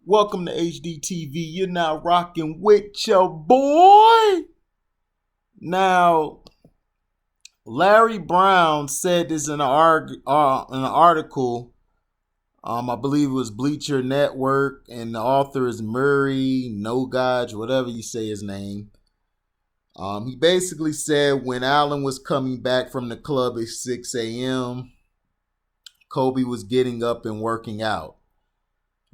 Welcome to HDTV. You're now rocking with your boy. Now, Larry Brown said this in an article. I believe it was Bleacher Network, and the author is Murray Nogaj, whatever you say his name. He basically said when Allen was coming back from the club at 6 a.m., Kobe was getting up and working out.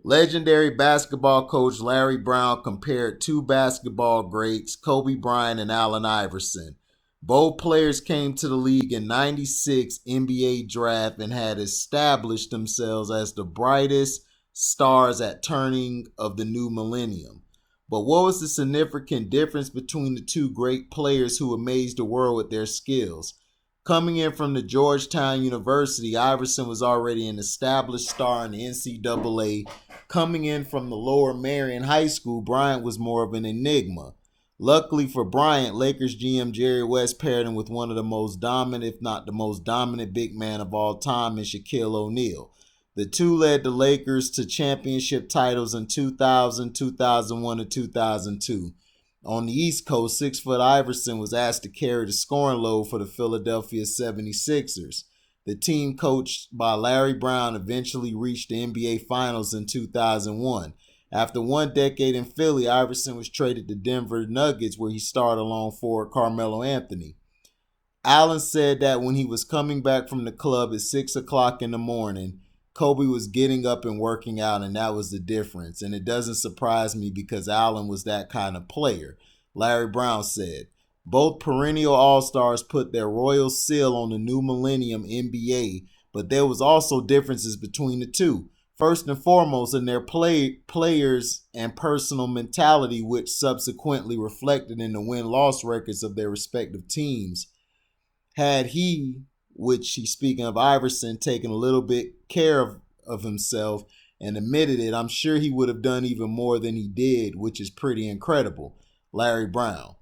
Legendary basketball coach Larry Brown compared two basketball greats, Kobe Bryant and Allen Iverson. Both players came to the league in '96 NBA draft and had established themselves as the brightest stars at turning of the new millennium. But what was the significant difference between the two great players who amazed the world with their skills? Coming in from the Georgetown University, Iverson was already an established star in the NCAA. Coming in from the Lower Merion High School, Bryant was more of an enigma. Luckily for Bryant, Lakers GM Jerry West paired him with one of the most dominant, if not the most dominant big man of all time in Shaquille O'Neal. The two led the Lakers to championship titles in 2000, 2001, and 2002. On the East Coast, 6-foot Iverson was asked to carry the scoring load for the Philadelphia 76ers. The team coached by Larry Brown eventually reached the NBA Finals in 2001. After 1 decade in Philly, Iverson was traded to Denver Nuggets, where he starred along forward Carmelo Anthony. Allen said that when he was coming back from the club at 6 o'clock in the morning, Kobe was getting up and working out, and that was the difference. And it doesn't surprise me because Allen was that kind of player. Larry Brown said, both perennial all-stars put their royal seal on the new millennium NBA, but there was also differences between the two. First and foremost, in their players and personal mentality, which subsequently reflected in the win-loss records of their respective teams. Had he, which he's speaking of Iverson, taken a little bit care of himself and admitted it, I'm sure he would have done even more than he did, which is pretty incredible. Larry Brown.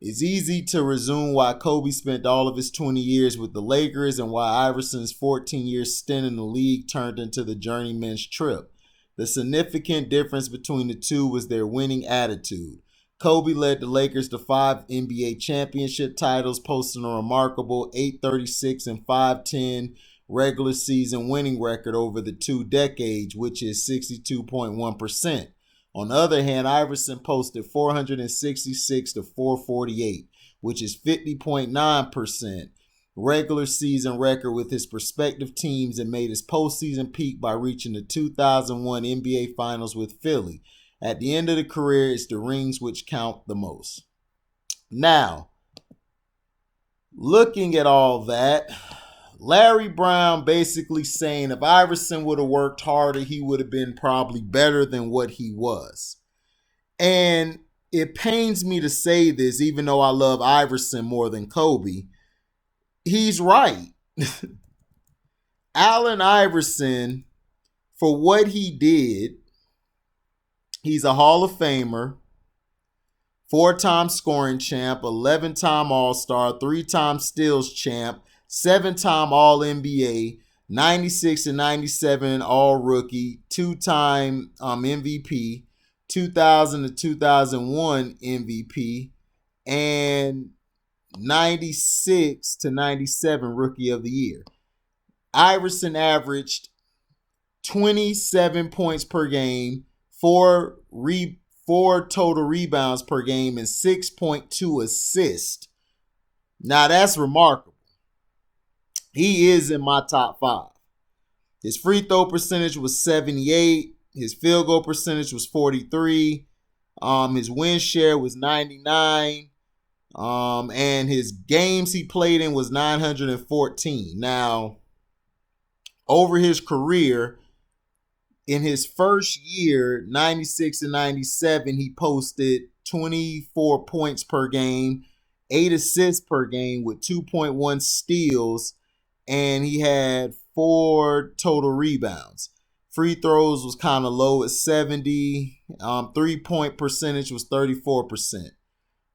It's easy to resume why Kobe spent all of his 20 years with the Lakers and why Iverson's 14-year stint in the league turned into the journeyman's trip. The significant difference between the two was their winning attitude. Kobe led the Lakers to 5 NBA championship titles, posting a remarkable 836 and 510 regular season winning record over the 2 decades, which is 62.1%. On the other hand, Iverson posted 466 to 448, which is 50.9% regular season record with his respective teams, and made his postseason peak by reaching the 2001 NBA Finals with Philly. At the end of the career, it's the rings which count the most. Now, looking at all that, Larry Brown basically saying if Iverson would have worked harder, he would have been probably better than what he was. And it pains me to say this, even though I love Iverson more than Kobe. He's right. Allen Iverson, for what he did, he's a Hall of Famer, 4-time scoring champ, 11-time All-Star, 3-time steals champ, 7-time All-NBA, 96 and 97 All-Rookie, 2-time MVP, 2000 to 2001 MVP, and 96 to 97 Rookie of the Year. Iverson averaged 27 points per game, 4 total rebounds per game, and 6.2 assists. Now that's remarkable. He is in my top 5. His free throw percentage was 78. His field goal percentage was 43. His win share was 99. And his games he played in was 914. Now, over his career, in his first year, 96 and 97, he posted 24 points per game, 8 assists per game with 2.1 steals, and he had 4 total rebounds. Free throws was kind of low at 70. 3-point percentage was 34%.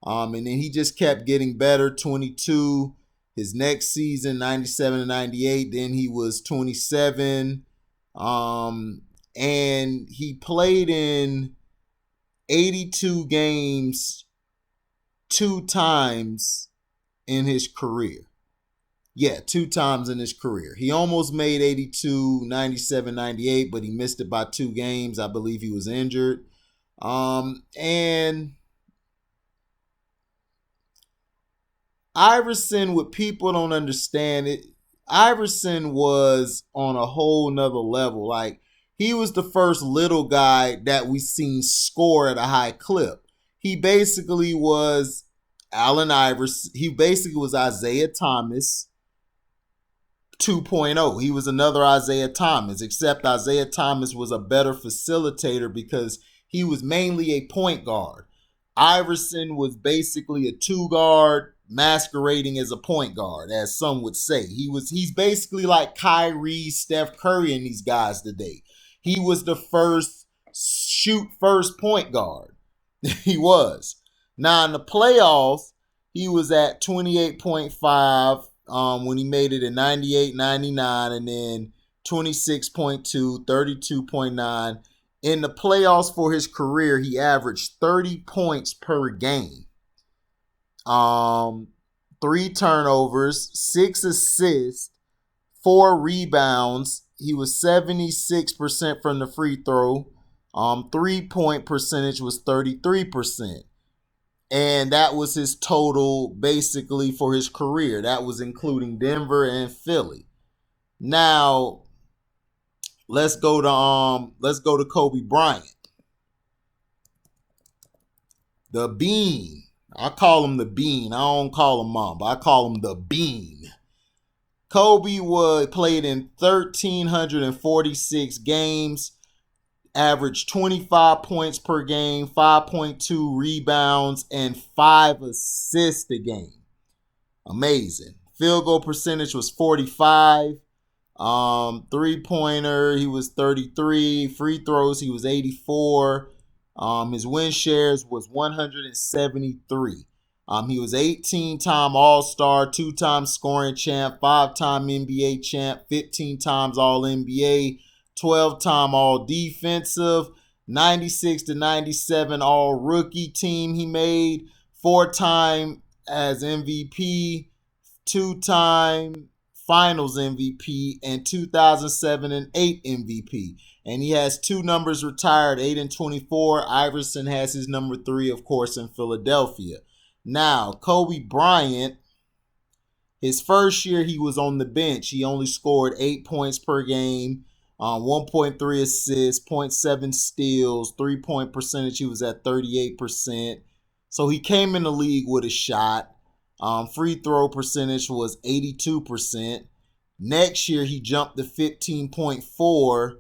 And then he just kept getting better, 22. His next season, 97 and 98, then he was 27. and he played in 82 games 2 times in his career. Yeah, 2 times in his career. He almost made 82, 97, 98, but he missed it by 2 games. I believe he was injured. And Iverson, what people don't understand, Iverson was on a whole nother level. Like, he was the first little guy that we seen score at a high clip. He basically was Allen Iverson. He basically was Isaiah Thomas 2.0. He was another Isaiah Thomas, except Isaiah Thomas was a better facilitator because he was mainly a point guard. Iverson was basically a 2 guard masquerading as a point guard, as some would say. He's basically like Kyrie, Steph Curry, and these guys today. He was the first shoot first point guard. He was. Now in the playoffs, he was at 28.5 when he made it in 98, 99, and then 26.2, 32.9. In the playoffs for his career, he averaged 30 points per game. 3 turnovers, 6 assists, 4 rebounds. He was 76% from the free throw. 3-point percentage was 33%. And that was his total basically for his career. That was including Denver and Philly. Now, let's go to Kobe Bryant. The Bean. I call him the Bean. I don't call him Mom, but I call him the Bean. Kobe played in 1,346 games, averaged 25 points per game, 5.2 rebounds, and 5 assists a game. Amazing. Field goal percentage was 45. 3-pointer, he was 33. Free throws, he was 84. His win shares was 173. He was 18-time All-Star, 2-time scoring champ, 5-time NBA champ, 15 times All-NBA, 12-time All-Defensive, 96 to 97 All-Rookie team he made, 4-time as MVP, 2-time Finals MVP, and 2007 and 8 MVP. And he has 2 numbers retired, 8 and 24. Iverson has his number 3, of course, in Philadelphia. Now, Kobe Bryant, his first year he was on the bench. He only scored 8 points per game, 1.3 assists, 0.7 steals, 3-point percentage. He was at 38%. So he came in the league with a shot. Free throw percentage was 82%. Next year he jumped to 15.4.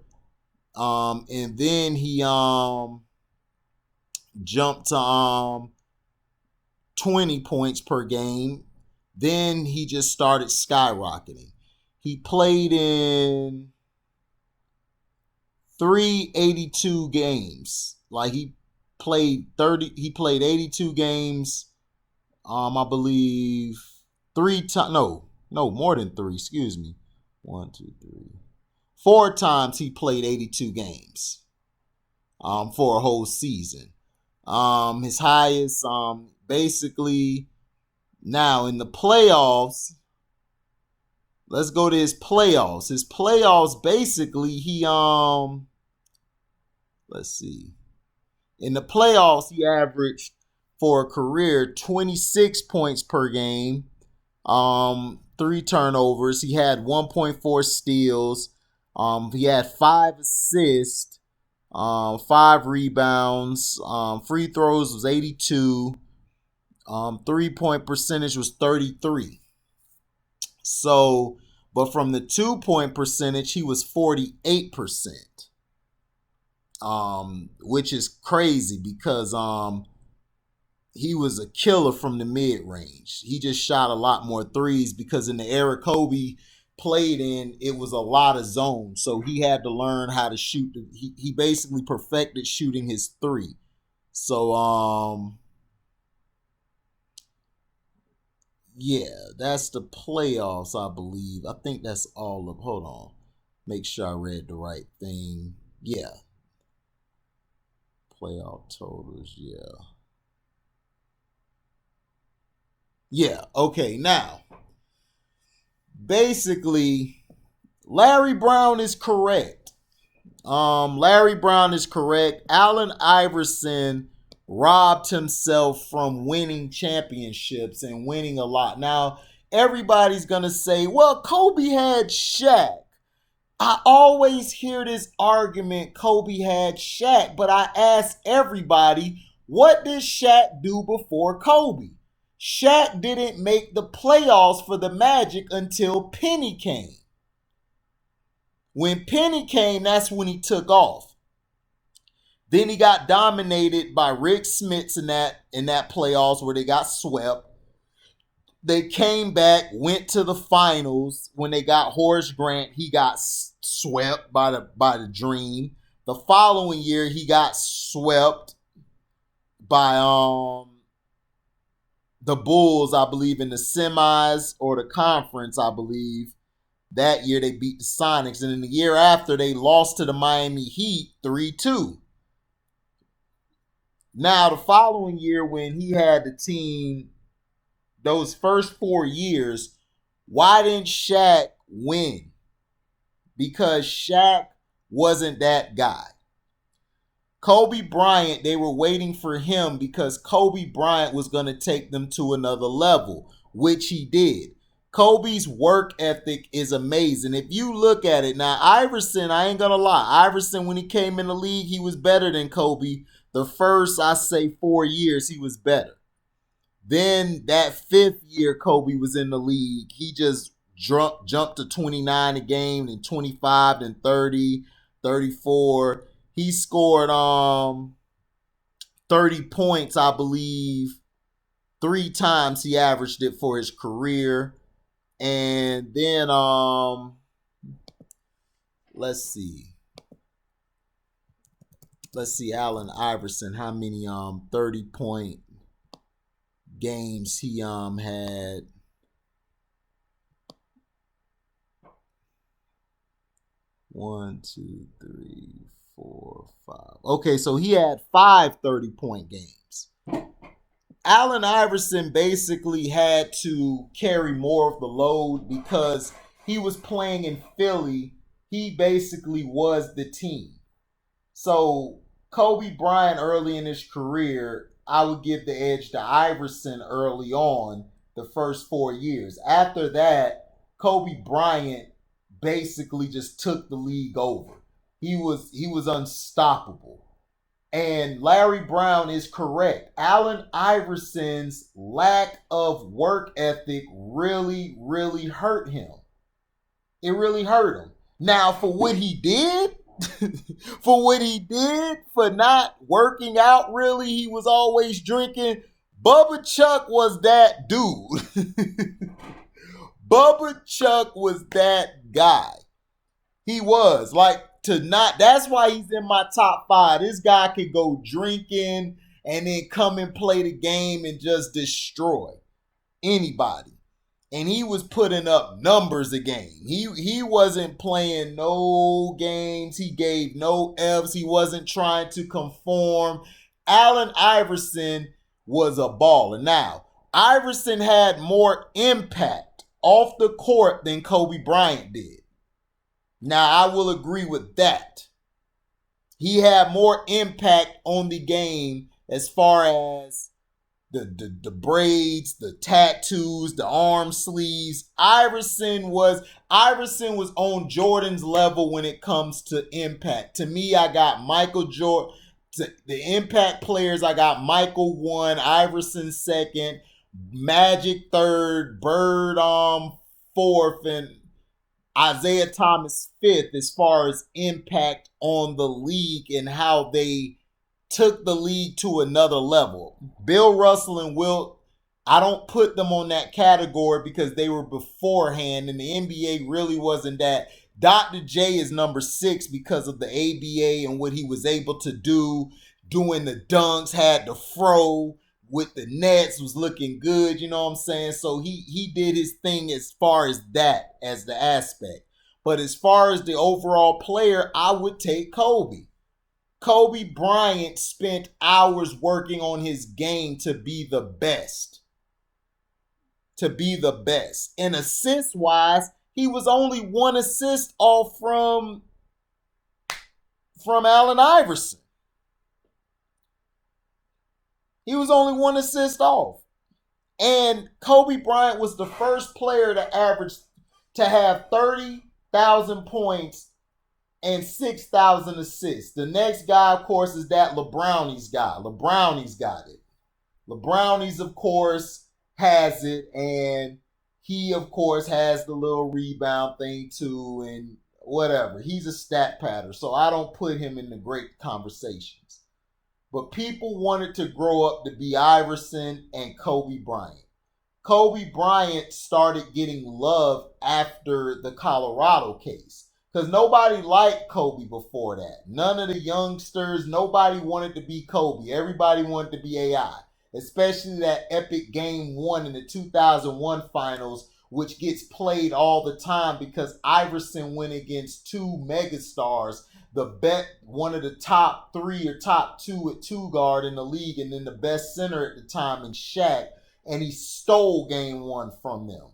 And then he jumped to 20 points per game. Then he just started skyrocketing. He played in 382 games. Like he played 82 games. I believe 3 times. No, more than 3. Excuse me. 1, 2, 3. 4 times he played 82 games. For a whole season. His highest, basically, now in the playoffs. Let's go to his playoffs. His playoffs, basically, he let's see. In the playoffs, he averaged for a career 26 points per game, 3 turnovers. He had 1.4 steals. He had 5 assists, 5 rebounds. Free throws was 82. 3-point percentage was 33. So, but from the 2-point percentage, he was 48%. Which is crazy because he was a killer from the mid-range. He just shot a lot more threes because in the era Kobe played in, it was a lot of zones. So he had to learn how to shoot. He basically perfected shooting his 3. So, yeah, that's the playoffs, I believe. I think that's all of, hold on. Make sure I read the right thing. Yeah. Playoff totals, yeah. Yeah, okay. Now, basically, Larry Brown is correct. Larry Brown is correct. Allen Iverson robbed himself from winning championships and winning a lot. Now, everybody's going to say, well, Kobe had Shaq. I always hear this argument, Kobe had Shaq, but I ask everybody, what did Shaq do before Kobe? Shaq didn't make the playoffs for the Magic until Penny came. When Penny came, that's when he took off. Then he got dominated by Rick Smits in that playoffs where they got swept. They came back, went to the finals when they got Horace Grant. He got swept by the Dream. The following year, he got swept by the Bulls, I believe, in the semis or the conference, I believe. That year they beat the Sonics. And in the year after, they lost to the Miami Heat 3-2. Now, the following year when he had the team, those first 4 years, why didn't Shaq win? Because Shaq wasn't that guy. Kobe Bryant, they were waiting for him because Kobe Bryant was going to take them to another level, which he did. Kobe's work ethic is amazing. If you look at it, now Iverson, I ain't going to lie, Iverson, when he came in the league, he was better than Kobe. The first, I say, 4 years, he was better. Then that 5th year Kobe was in the league, he just jumped to 29 a game, and 25, and 30, 34. He scored 30 points, I believe. 3 times he averaged it for his career. And then let's see. Allen Iverson, how many 30-point games he had. One, two, three, 4, 5. Okay, so he had 5 30-point games. Allen Iverson basically had to carry more of the load because he was playing in Philly. He basically was the team. So Kobe Bryant early in his career, I would give the edge to Iverson early on the first 4 years. After that, Kobe Bryant basically just took the league over. He was unstoppable. And Larry Brown is correct. Allen Iverson's lack of work ethic really, really hurt him. It really hurt him. Now, for what he did, for not working out, really, he was always drinking. Bubba Chuck was that dude. Bubba Chuck was that guy. He was that's why he's in my top 5. This guy could go drinking and then come and play the game and just destroy anybody. And he was putting up numbers a game. He wasn't playing no games. He gave no Fs. He wasn't trying to conform. Allen Iverson was a baller. Now, Iverson had more impact off the court than Kobe Bryant did. Now, I will agree with that. He had more impact on the game as far as the braids, the tattoos, the arm sleeves. Iverson was on Jordan's level when it comes to impact. To me, I got Michael Jordan. The impact players, I got Michael 1, Iverson 2nd, Magic 3rd, Bird 4th, and Isaiah Thomas 5th as far as impact on the league and how they took the league to another level. Bill Russell and Wilt, I don't put them on that category because they were beforehand and the NBA really wasn't that. Dr. J is number 6 because of the ABA and what he was able to do, doing the dunks, had the fro with the Nets, was looking good, you know what I'm saying? So he did his thing as far as that, as the aspect. But as far as the overall player, I would take Kobe. Kobe Bryant spent hours working on his game to be the best. To be the best. And assist-wise, he was only one assist off from Allen Iverson. He was only one assist off. And Kobe Bryant was the first player to have 30,000 points and 6,000 assists. The next guy, of course, is that LeBrownie's guy. LeBrownie's got it. LeBrownie's, of course, has it. And he, of course, has the little rebound thing, too. And whatever. He's a stat pattern. So I don't put him in the great conversations. But people wanted to grow up to be Iverson and Kobe Bryant. Kobe Bryant started getting love after the Colorado case. Because nobody liked Kobe before that. None of the youngsters, nobody wanted to be Kobe. Everybody wanted to be AI. Especially that epic Game 1 in the 2001 finals, which gets played all the time because Iverson went against two megastars. One of the top 3 or top 2 at 2 guard in the league, and then the best center at the time in Shaq. And he stole Game 1 from them.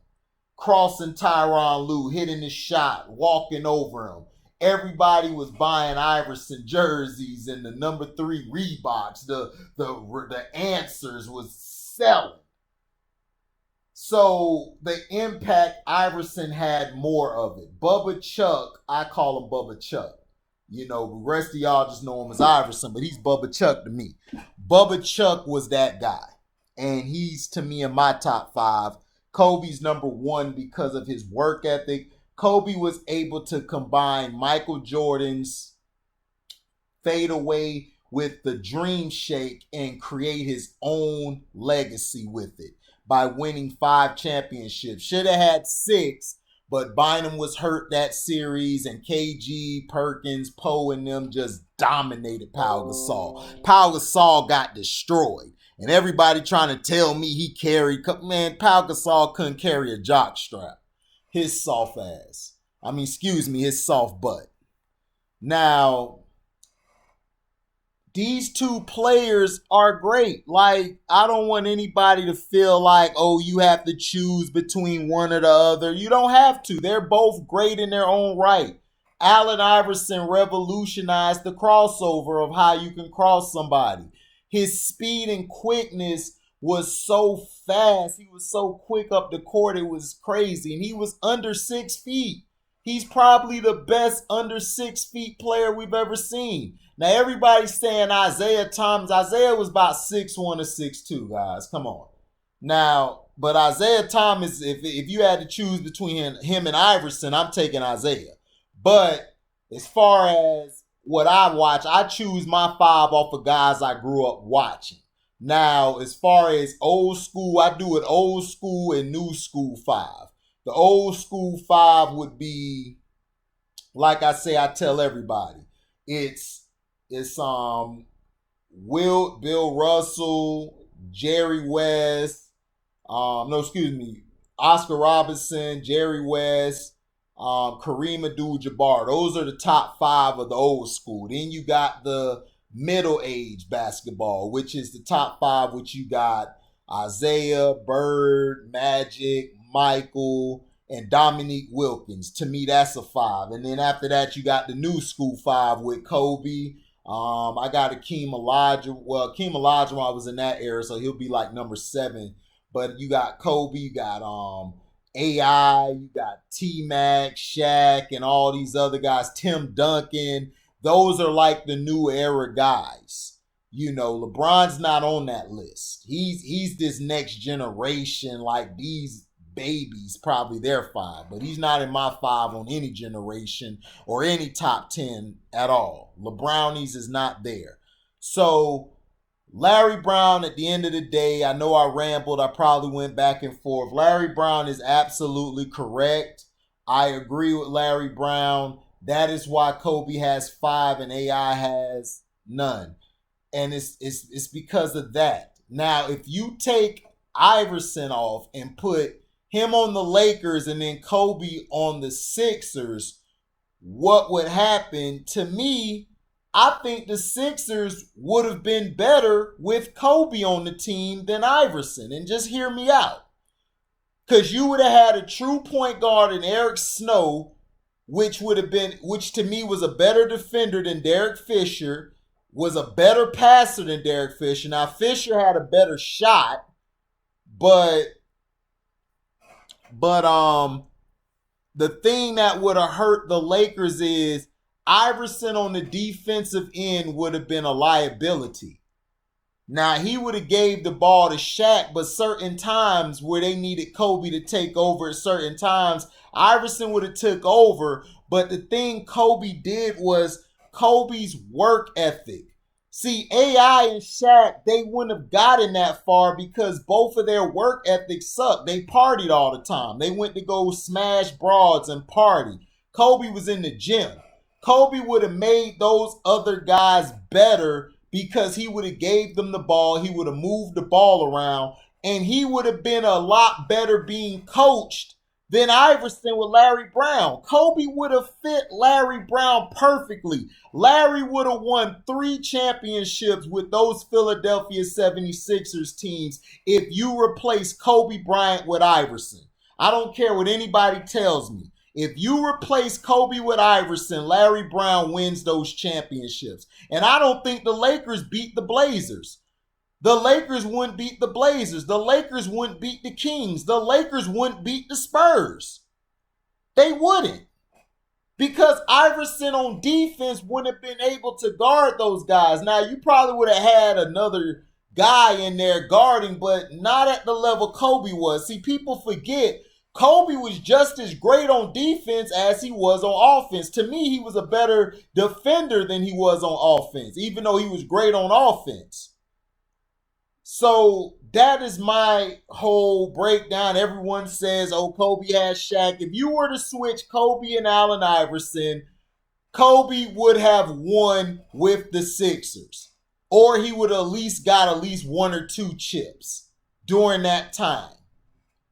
Crossing Tyronn Lue, hitting his shot, walking over him. Everybody was buying Iverson jerseys and the number 3 Reeboks. The answers was selling. So the impact, Iverson had more of it. Bubba Chuck, I call him Bubba Chuck. You know, the rest of y'all just know him as Iverson, but he's Bubba Chuck to me. Bubba Chuck was that guy. And he's, to me, in my top 5. Kobe's number 1 because of his work ethic. Kobe was able to combine Michael Jordan's fadeaway with the dream shake and create his own legacy with it by winning 5 championships. Should have had 6, but Bynum was hurt that series, and KG, Perkins, Poe, and them just dominated Pau Gasol. Pau Gasol got destroyed. And everybody trying to tell me he carried. Man, Pau Gasol couldn't carry a jock strap. His soft ass. His soft butt. Now, these two players are great. Like, I don't want anybody to feel like, oh, you have to choose between one or the other. You don't have to. They're both great in their own right. Allen Iverson revolutionized the crossover of how you can cross somebody. His speed and quickness was so fast. He was so quick up the court. It was crazy. And he was under 6 feet. He's probably the best under 6 feet player we've ever seen. Now, everybody's saying Isaiah Thomas. Isaiah was about 6'1 or 6'2, guys. Come on. Now, but Isaiah Thomas, if you had to choose between him and Iverson, I'm taking Isaiah. But as far as what I watch, I choose my 5 off of guys I grew up watching. Now, as far as old school, I do it old school and new school 5. The old school 5 would be, like I say, I tell everybody, it's Bill Russell, Jerry West, Oscar Robertson, Jerry West, Kareem Abdul-Jabbar. Those are the top 5 of the old school. Then you got the middle age basketball, which is the top 5, which you got Isaiah, Bird, Magic, Michael, and Dominique Wilkins. To me, that's a 5. And then after that, you got the new school 5 with Kobe. I got Akeem Olajuwon. Well, Akeem Olajuwon was in that era, so he'll be like number 7. But you got Kobe, you got AI, you got T-Mac, Shaq, and all these other guys, Tim Duncan. Those are like the new era guys. You know, LeBron's not on that list. He's this next generation, like these babies, probably their 5. But he's not in my 5 on any generation or any top 10 at all. LeBrownies is not there. So Larry Brown, at the end of the day, I know I rambled. I probably went back and forth. Larry Brown is absolutely correct. I agree with Larry Brown. That is why Kobe has 5 and AI has none. And it's because of that. Now, if you take Iverson off and put him on the Lakers and then Kobe on the Sixers, what would happen, to me, I think the Sixers would have been better with Kobe on the team than Iverson. And just hear me out. Because you would have had a true point guard in Eric Snow, which to me was a better defender than Derek Fisher, was a better passer than Derek Fisher. Now, Fisher had a better shot, but the thing that would have hurt the Lakers is Iverson on the defensive end would have been a liability. Now, he would have gave the ball to Shaq, but certain times where they needed Kobe to take over at certain times, Iverson would have took over. But the thing Kobe did was Kobe's work ethic. See, AI and Shaq, they wouldn't have gotten that far because both of their work ethics sucked. They partied all the time. They went to go smash broads and party. Kobe was in the gym. Kobe would have made those other guys better because he would have gave them the ball, he would have moved the ball around, and he would have been a lot better being coached than Iverson with Larry Brown. Kobe would have fit Larry Brown perfectly. Larry would have won 3 championships with those Philadelphia 76ers teams if you replace Kobe Bryant with Iverson. I don't care what anybody tells me. If you replace Kobe with Iverson, Larry Brown wins those championships. And I don't think the Lakers beat the Blazers. The Lakers wouldn't beat the Blazers. The Lakers wouldn't beat the Kings. The Lakers wouldn't beat the Spurs. They wouldn't. Because Iverson on defense wouldn't have been able to guard those guys. Now, you probably would have had another guy in there guarding, but not at the level Kobe was. See, people forget Kobe was just as great on defense as he was on offense. To me, he was a better defender than he was on offense, even though he was great on offense. So that is my whole breakdown. Everyone says, oh, Kobe has Shaq. If you were to switch Kobe and Allen Iverson, Kobe would have won with the Sixers. Or he would have at least got at least 1 or 2 chips during that time.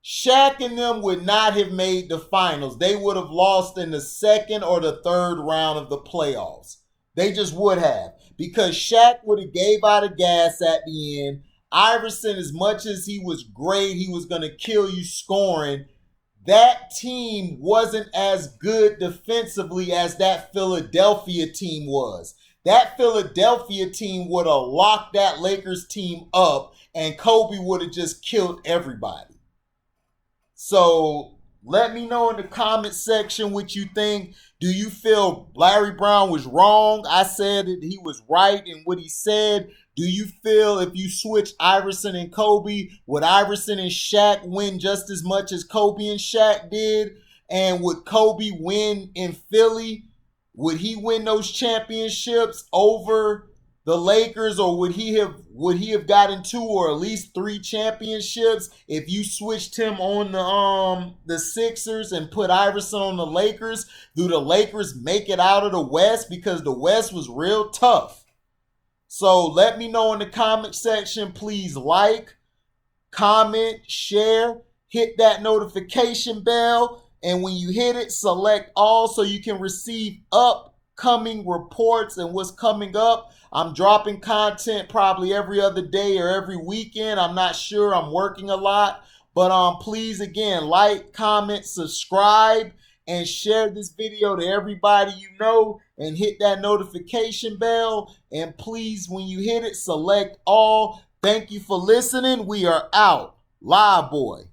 Shaq and them would not have made the finals. They would have lost in the second or the third round of the playoffs. They just would have. Because Shaq would have gave out of gas at the end. Iverson, as much as he was great, he was going to kill you scoring. That team wasn't as good defensively as that Philadelphia team was. That Philadelphia team would have locked that Lakers team up and Kobe would have just killed everybody. So let me know in the comment section what you think. Do you feel Larry Brown was wrong? I said that he was right in what he said. Do you feel if you switch Iverson and Kobe, would Iverson and Shaq win just as much as Kobe and Shaq did? And would Kobe win in Philly? Would he win those championships over the Lakers, or would he have gotten 2 or at least 3 championships if you switched him on the Sixers and put Iverson on the Lakers? Do the Lakers make it out of the West? Because the West was real tough. So let me know in the comment section. Please like, comment, share, hit that notification bell, and when you hit it, select all so you can receive upcoming reports and what's coming up. I'm dropping content probably every other day or every weekend. I'm not sure. I'm working a lot. But please, again, like, comment, subscribe, and share this video to everybody you know, and hit that notification bell. And please, when you hit it, select all. Thank you for listening. We are out. Live boy.